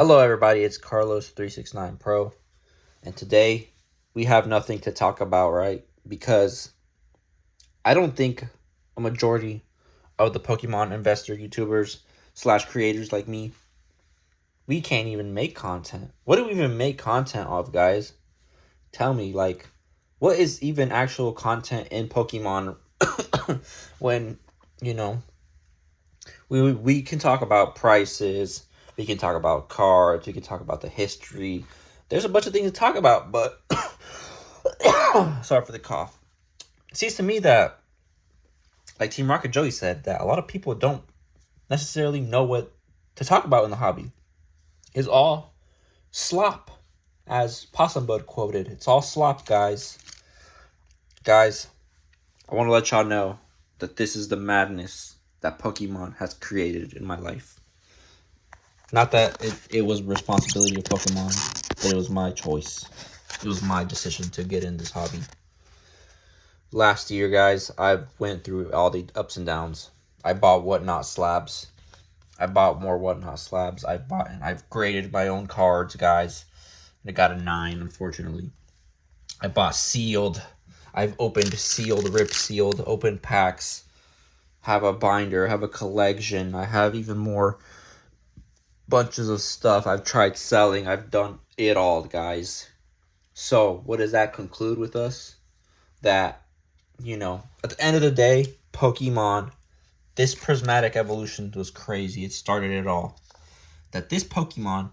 Hello, everybody. It's Carlos369 Pro, and today we have nothing to talk about, right? Because I don't think a majority of the Pokemon investor YouTubers slash creators like me, we can't even make content. What do we even make content of, guys? Tell me, like, what is even actual content in Pokemon when, you know, we can talk about prices, we can talk about cards, we can talk about the history. There's a bunch of things to talk about, but sorry for the cough. It seems to me that, like Team Rocket Joey said, that a lot of people don't necessarily know what to talk about in the hobby. It's all slop, as Possum Bud quoted. It's all slop, guys. Guys, I want to let y'all know that this is the madness that Pokemon has created in my life. Not that it was responsibility of Pokemon, but it was my choice. It was my decision to get in this hobby. Last year, guys, I went through all the ups and downs. I bought Whatnot slabs. I bought more Whatnot slabs. I've graded my own cards, guys. And I got a 9, unfortunately. I bought sealed. I've opened sealed, ripped sealed, open packs. Have a binder, have a collection. I have even more bunches of stuff. I've tried selling. I've done it all, guys. So, what does that conclude with us? That, at the end of the day, Pokemon, this prismatic evolution was crazy. It started it all. That this Pokemon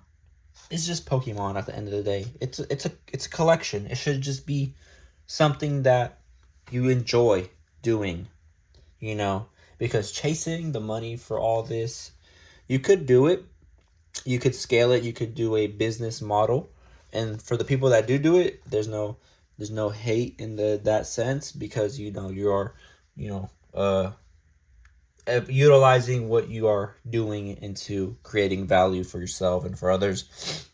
is just Pokemon at the end of the day. It's a collection. It should just be something that you enjoy doing, because chasing the money for all this, you could do it. You could scale it. You could do a business model, and for the people that do it, there's no hate in that sense, because you're utilizing what you are doing into creating value for yourself and for others,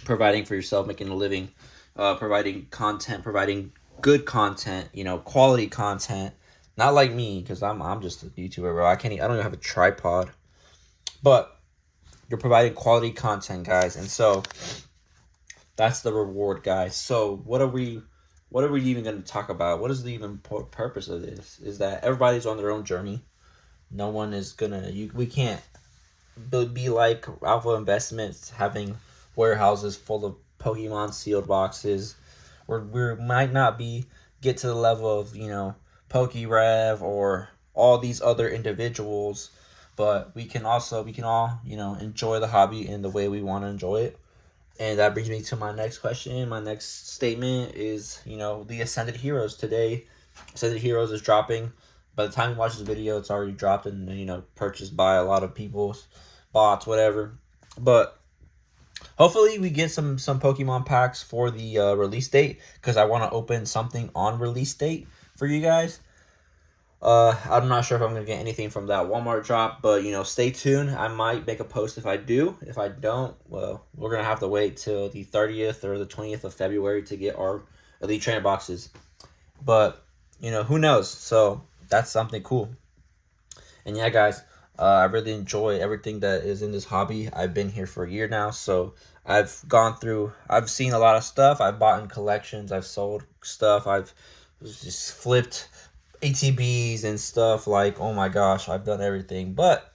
providing for yourself, making a living, providing content, providing good content, quality content. Not like me, because I'm just a YouTuber, bro. I don't even have a tripod, but you're providing quality content, guys, and so that's the reward, guys. So what are we even going to talk about? What is the even purpose of this? Is that everybody's on their own journey. No one is gonna. We can't be like Alpha Investments, having warehouses full of Pokemon sealed boxes. We might not get to the level of PokeRev or all these other individuals, but we can all enjoy the hobby in the way we want to enjoy it. And that brings me to my next question. My next statement is, the Ascended Heroes today. Ascended Heroes is dropping. By the time you watch this video, it's already dropped and, purchased by a lot of people, bots, whatever. But hopefully we get some Pokemon packs for the release date, because I want to open something on release date for you guys. I'm not sure if I'm going to get anything from that Walmart drop, but, stay tuned. I might make a post if I do. If I don't, well, we're going to have to wait till the 30th or the 20th of February to get our Elite Trainer boxes. But, who knows? So that's something cool. And yeah, guys, I really enjoy everything that is in this hobby. I've been here for a year now, so I've seen a lot of stuff. I've bought in collections. I've sold stuff. I've just flipped ATBs and stuff. Like, oh my gosh, I've done everything. But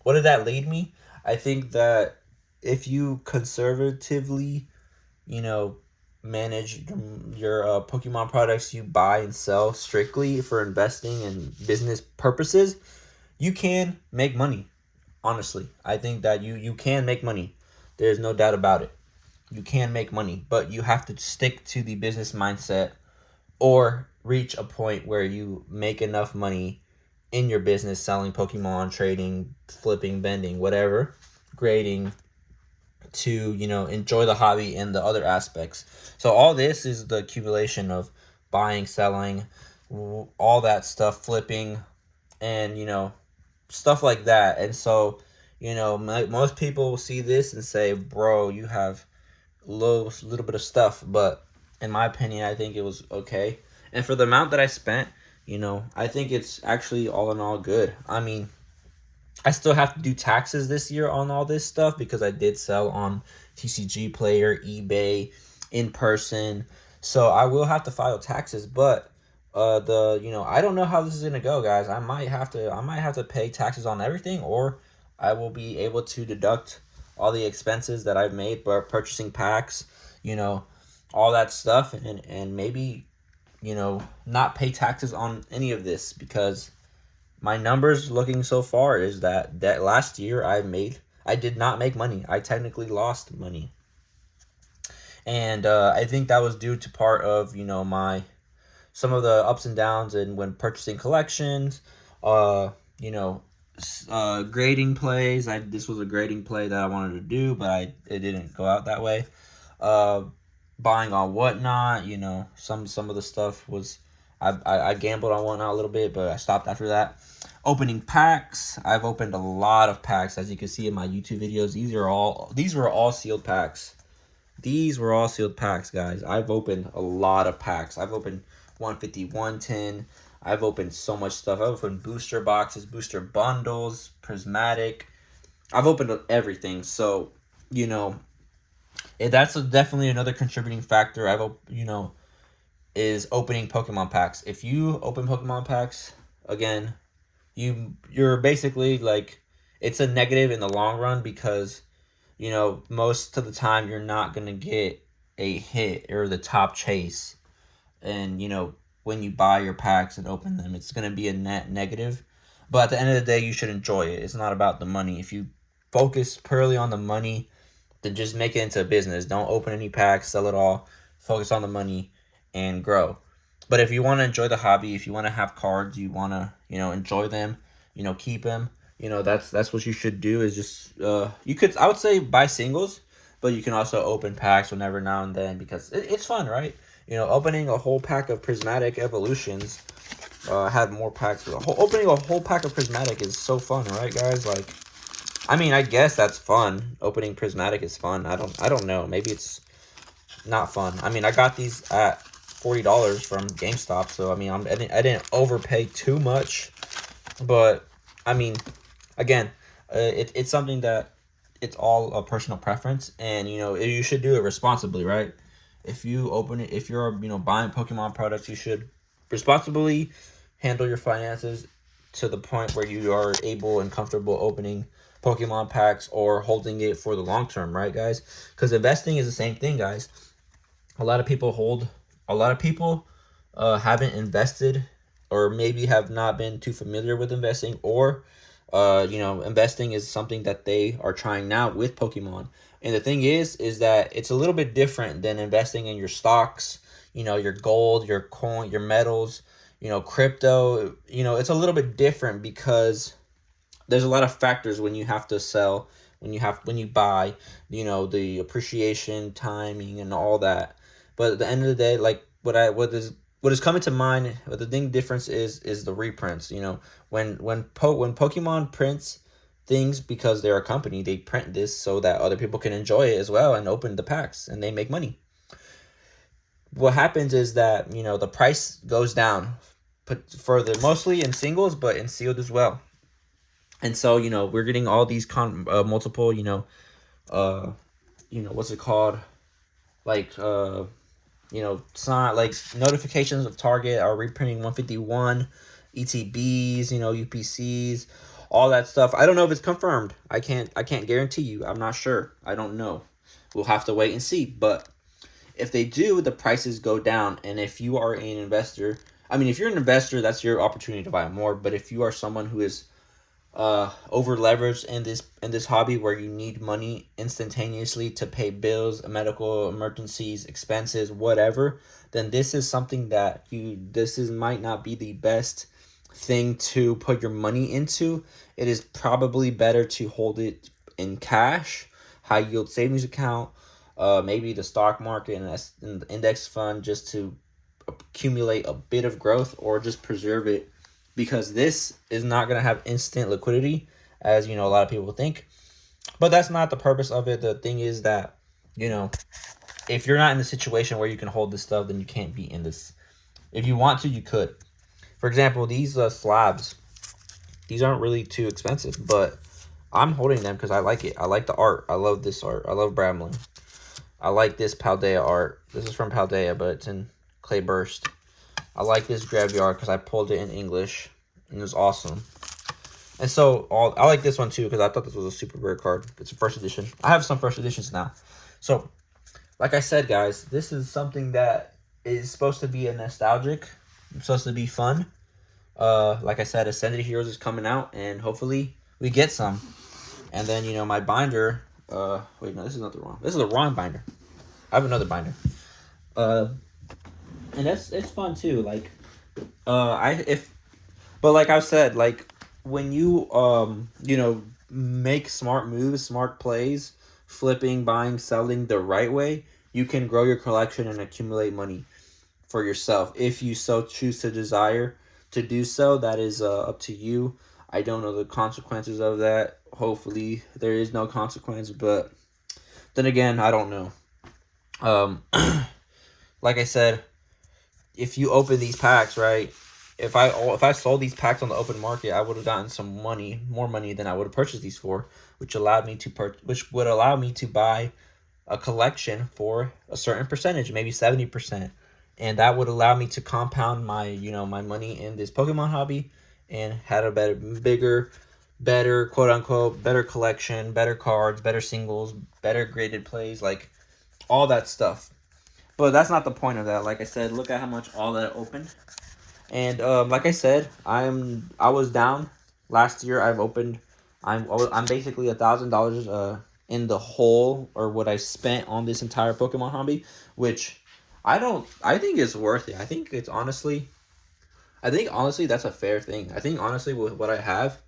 what did that lead me? I think that if you conservatively, manage your Pokemon products you buy and sell strictly for investing and business purposes, you can make money. Honestly, I think that you can make money. There's no doubt about it. You can make money, but you have to stick to the business mindset, or reach a point where you make enough money in your business, selling Pokemon, trading, flipping, bending, whatever, grading, to enjoy the hobby and the other aspects. So all this is the accumulation of buying, selling, all that stuff, flipping, and stuff like that. And so most people will see this and say, bro, you have little bit of stuff. But in my opinion, I think it was okay. And for the amount that I spent, I think it's actually all in all good. I mean, I still have to do taxes this year on all this stuff because I did sell on TCG Player, eBay, in person. So I will have to file taxes, but I don't know how this is gonna go, guys. I might have to pay taxes on everything, or I will be able to deduct all the expenses that I've made by purchasing packs, you know, all that stuff, and maybe, not pay taxes on any of this because my numbers looking so far is that last year I did not make money. I technically lost money. And I think that was due to part of, my some of the ups and downs and when purchasing collections, uh, you know, grading plays. This was a grading play that I wanted to do, but it didn't go out that way. Uh, Buying on Whatnot, some of the stuff was I gambled on Whatnot a little bit, but I stopped after that. Opening packs, I've opened a lot of packs, as you can see in my YouTube videos. These were all sealed packs. These were all sealed packs, guys. I've opened a lot of packs. I've opened 150, 110. I've opened so much stuff. I've opened booster boxes, booster bundles, prismatic. I've opened everything. So, you know, that's definitely another contributing factor. Is opening Pokemon packs. If you open Pokemon packs, again, you're basically like, it's a negative in the long run because most of the time you're not going to get a hit or the top chase. And, when you buy your packs and open them, it's going to be a net negative. But at the end of the day, you should enjoy it. It's not about the money. If you focus purely on the money, then just make it into a business. Don't open any packs, sell it all. Focus on the money and grow. But if you want to enjoy the hobby, if you want to have cards, you want to, enjoy them, keep them, that's what you should do is just I would say buy singles, but you can also open packs whenever now and then because it's fun, right? Opening a whole pack of prismatic evolutions, had more packs. Opening a whole pack of prismatic is so fun, right, guys? Like, I mean, I guess that's fun. Opening prismatic is fun. I don't know. Maybe it's not fun. I mean, I got these at $40 from GameStop, so I mean, I didn't overpay too much, but I mean, again, it's something that it's all a personal preference, and you should do it responsibly, right? If you're buying Pokemon products, you should responsibly handle your finances to the point where you are able and comfortable opening Pokemon packs or holding it for the long term, right, guys? Because investing is the same thing, guys. A lot of people haven't invested or maybe have not been too familiar with investing, or investing is something that they are trying now with Pokemon. And the thing is that it's a little bit different than investing in your stocks, your gold, your coin, your metals, crypto. It's a little bit different because there's a lot of factors when you have to sell, when you buy, the appreciation, timing, and all that. But at the end of the day, like what is coming to mind, what the thing difference is the reprints. When Pokemon prints things because they're a company, they print this so that other people can enjoy it as well and open the packs and they make money. What happens is that the price goes down, put further, mostly in singles, but in sealed as well. And so we're getting all these multiple what's it called, like sign, like, notifications of Target are reprinting 151 ETBs, UPCs, all that stuff. I don't know if it's confirmed. I can't guarantee you. I'm not sure. I don't know. We'll have to wait and see. But if they do, the prices go down. And if you are an investor, I mean, if you're an investor, that's your opportunity to buy more. But if you are someone who is over leveraged in this hobby where you need money instantaneously to pay bills, medical emergencies, expenses, whatever, then this is something that might not be the best thing to put your money into. It is probably better to hold it in cash, high yield savings account, maybe the stock market and the index fund, just to accumulate a bit of growth, or just preserve it, because this is not going to have instant liquidity, as a lot of people think. But that's not the purpose of it. The thing is that, if you're not in the situation where you can hold this stuff, then you can't be in this. If you want to, you could. For example, these slabs, These aren't really too expensive, but I'm holding them because I like it. I like the art. I love this art. I love Bramlin. I like this Paldea art. This is from Paldea, but it's in Clay Burst. I like this Graveyard because I pulled it in English, and it was awesome. And so, I like this one too because I thought this was a super rare card. It's a first edition. I have some first editions now. So, like I said, guys, this is something that is supposed to be a nostalgic. It's supposed to be fun. Like I said, Ascended Heroes is coming out, and hopefully we get some. And then, you know, my binder. Wait, no, this is not the wrong. This is the wrong binder. I have another binder. And it's fun too. Like, but like I've said, like when you you know, make smart moves, smart plays, flipping, buying, selling the right way, you can grow your collection and accumulate money for yourself if you so choose to desire to do so. That is up to you. I don't know the consequences of that. Hopefully there is no consequence, but then again, I don't know. Like I said, if you open these packs, right? If I sold these packs on the open market, I would have gotten some money, more money than I would have purchased these for, which would allow me to buy a collection for a certain percentage, maybe 70%. And that would allow me to compound my, you know, my money in this Pokemon hobby and had a better, quote unquote, better collection, better cards, better singles, better graded plays, like all that stuff. But that's not the point of that. Like I said, look at how much all that opened. And like I said, I was down last year. I'm basically $1,000 in the hole, or what I spent on this entire Pokemon hobby, which I think it's worth it. I think honestly that's a fair thing. I think honestly with what I have,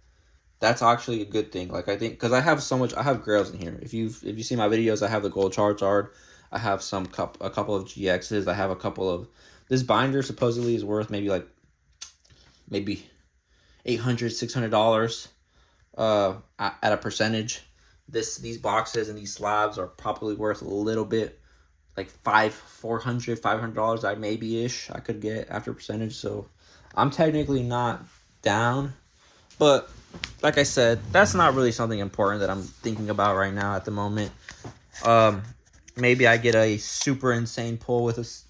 that's actually a good thing. Like I think because I have grails in here. If you see my videos, I have the gold Charizard. I have a couple of GXs. I have a couple of this binder supposedly is worth maybe $800-$600 at a percentage. These boxes and these slabs are probably worth a little bit, like $500 I maybe ish I could get after percentage. So I'm technically not down, but like I said, that's not really something important that I'm thinking about right now at the moment. Maybe I get a super insane pull with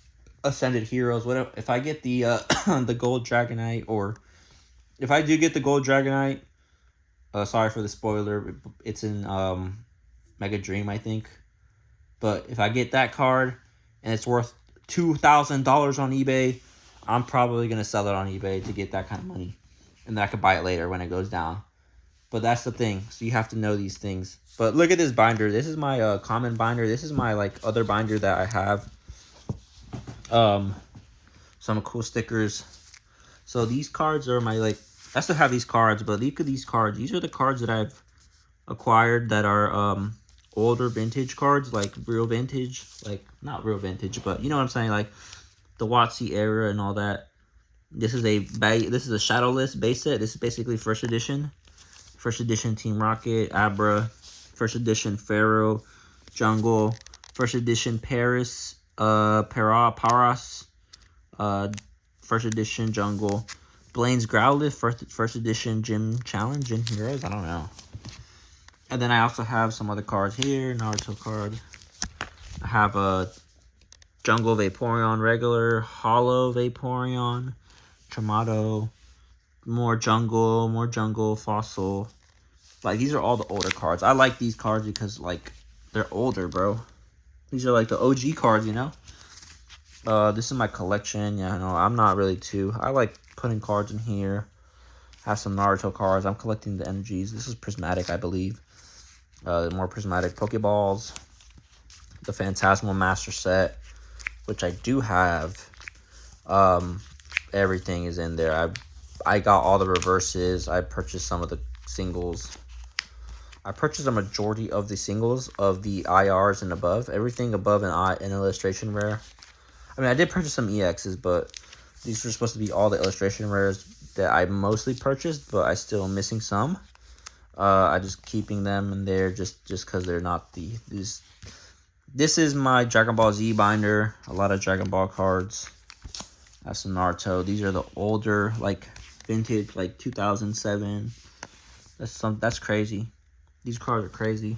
Ascended Heroes. Whatever. If I get the the Gold Dragonite, or if I do get the Gold Dragonite, sorry for the spoiler. It's in Mega Dream, I think. But if I get that card and it's worth $2,000 on eBay, I'm probably gonna sell it on eBay to get that kind of money, and then I could buy it later when it goes down. But that's the thing. So you have to know these things. But look at this binder. This is my common binder. This is my like other binder that I have. Some cool stickers. So these cards are my like. I still have these cards, but look at these cards. These are the cards that I've acquired that are older vintage cards, like real vintage, like not real vintage, but you know what I'm saying, like the WotC era and all that. This is a Shadowless base set. This is basically first edition. First edition Team Rocket, Abra, first edition Pharaoh, Jungle, first edition Paras, first edition Jungle, Blaine's Growlithe, first edition Gym Challenge, Gym Heroes, I don't know. And then I also have some other cards here, Naruto card. I have a Jungle Vaporeon regular, Holo Vaporeon, Tramato, more jungle, fossil. Like, these are all the older cards. I like these cards because, like, they're older, bro. These are, like, the OG cards, you know? This is my collection. Yeah, no, I'm not really too... I like putting cards in here. Have some Naruto cards. I'm collecting the energies. This is Prismatic, I believe. More Prismatic Pokeballs. The Phantasmal Master Set, which I do have. Everything is in there. I got all the reverses. I purchased some of the singles. I purchased a majority of the singles of the IRs and above. Everything above an illustration rare. I mean, I did purchase some EXs, but these were supposed to be all the illustration rares that I mostly purchased, but I still am missing some. I just keeping them in there just because they're not these. This is my Dragon Ball Z binder. A lot of Dragon Ball cards. I have some Naruto. These are the older, like, vintage, like 2007. That's crazy. These cards are crazy.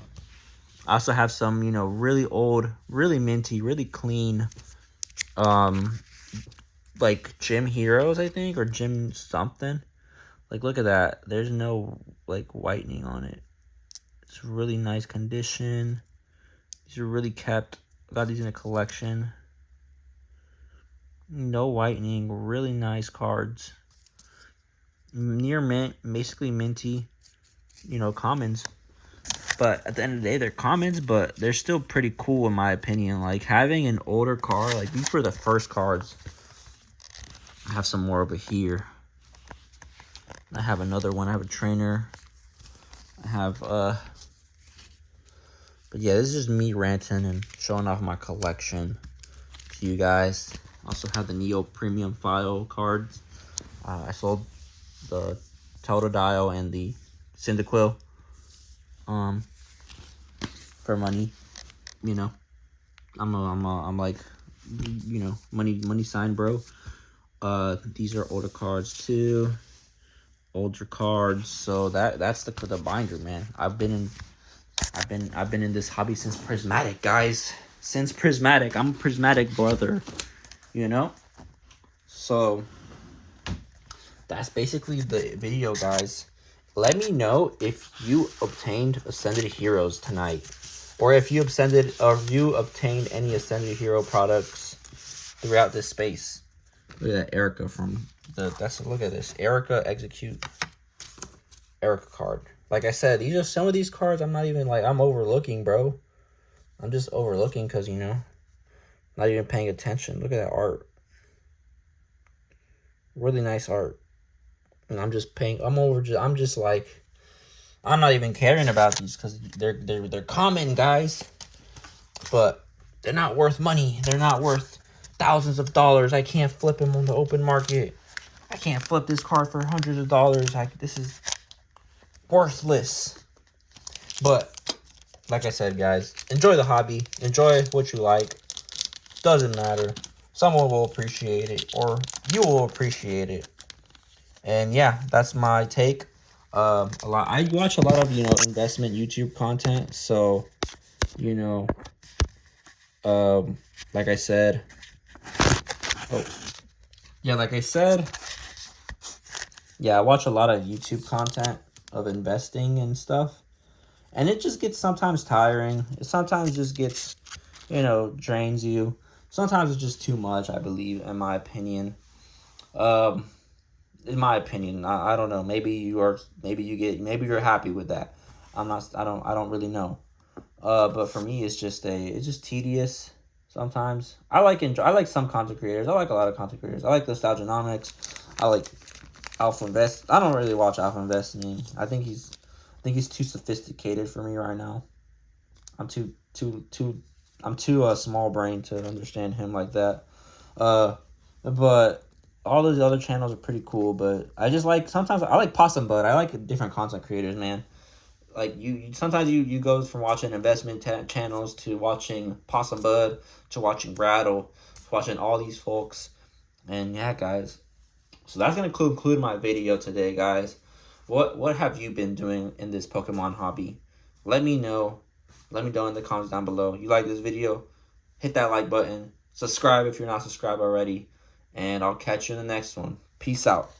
I also have some, you know, really old, really minty, really clean, like Gym Heroes, I think, or Gym something. Like, look at that. There's no, like, whitening on it. It's really nice condition. These are really kept. I got these in a collection. No whitening. Really nice cards. Near mint, basically minty, you know, commons. But at the end of the day, they're commons, but they're still pretty cool in my opinion. Like, having an older card, like, these were the first cards. I have some more over here. I have another one. I have a trainer. I have, but yeah, this is just me ranting and showing off my collection to you guys. I also have the Neo Premium File cards. I sold the Totodile and the Cyndaquil for money. You know, I'm like, you know, money sign bro. These are older cards too. Older cards. So that's the binder, man. I've been in this hobby since Prismatic, guys. Since Prismatic. I'm a Prismatic brother, you know? So that's basically the video, guys. Let me know if you obtained Ascended Heroes tonight, or if you obtained any Ascended Hero products throughout this space. Look at that Erica from look at this. Erica Execute Erica card. Like I said, these are some of these cards I'm not even like I'm overlooking, bro. I'm just overlooking because, you know, not even paying attention. Look at that art. Really nice art. And I'm just like, I'm not even caring about these because they're common, guys. But they're not worth money. They're not worth thousands of dollars. I can't flip them on the open market. I can't flip this card for hundreds of dollars. This is worthless. But like I said, guys, enjoy the hobby. Enjoy what you like. Doesn't matter. Someone will appreciate it, or you will appreciate it. And yeah, that's my take. I watch a lot of, you know, investment YouTube content. So, you know, like I said, yeah, I watch a lot of YouTube content of investing and stuff. And it just gets sometimes tiring. It sometimes just gets, you know, drains you. Sometimes it's just too much, I believe, in my opinion. I don't know. Maybe you're happy with that. I don't really know. But for me, it's just tedious sometimes. I like some content creators. I like a lot of content creators. I like Nostalgianomics. I like Alpha Invest. I don't really watch Alpha Investing. I think he's too sophisticated for me right now. I'm too small brain to understand him like that. But all those other channels are pretty cool. But I like Possum Bud. I like different content creators, man. Like sometimes you go from watching investment channels to watching Possum Bud to watching Brattle, to watching all these folks. And yeah, guys. So that's gonna conclude my video today, guys. What have you been doing in this Pokemon hobby? Let me know. Let me know in the comments down below. You like this video? Hit that like button. Subscribe if you're not subscribed already. And I'll catch you in the next one. Peace out.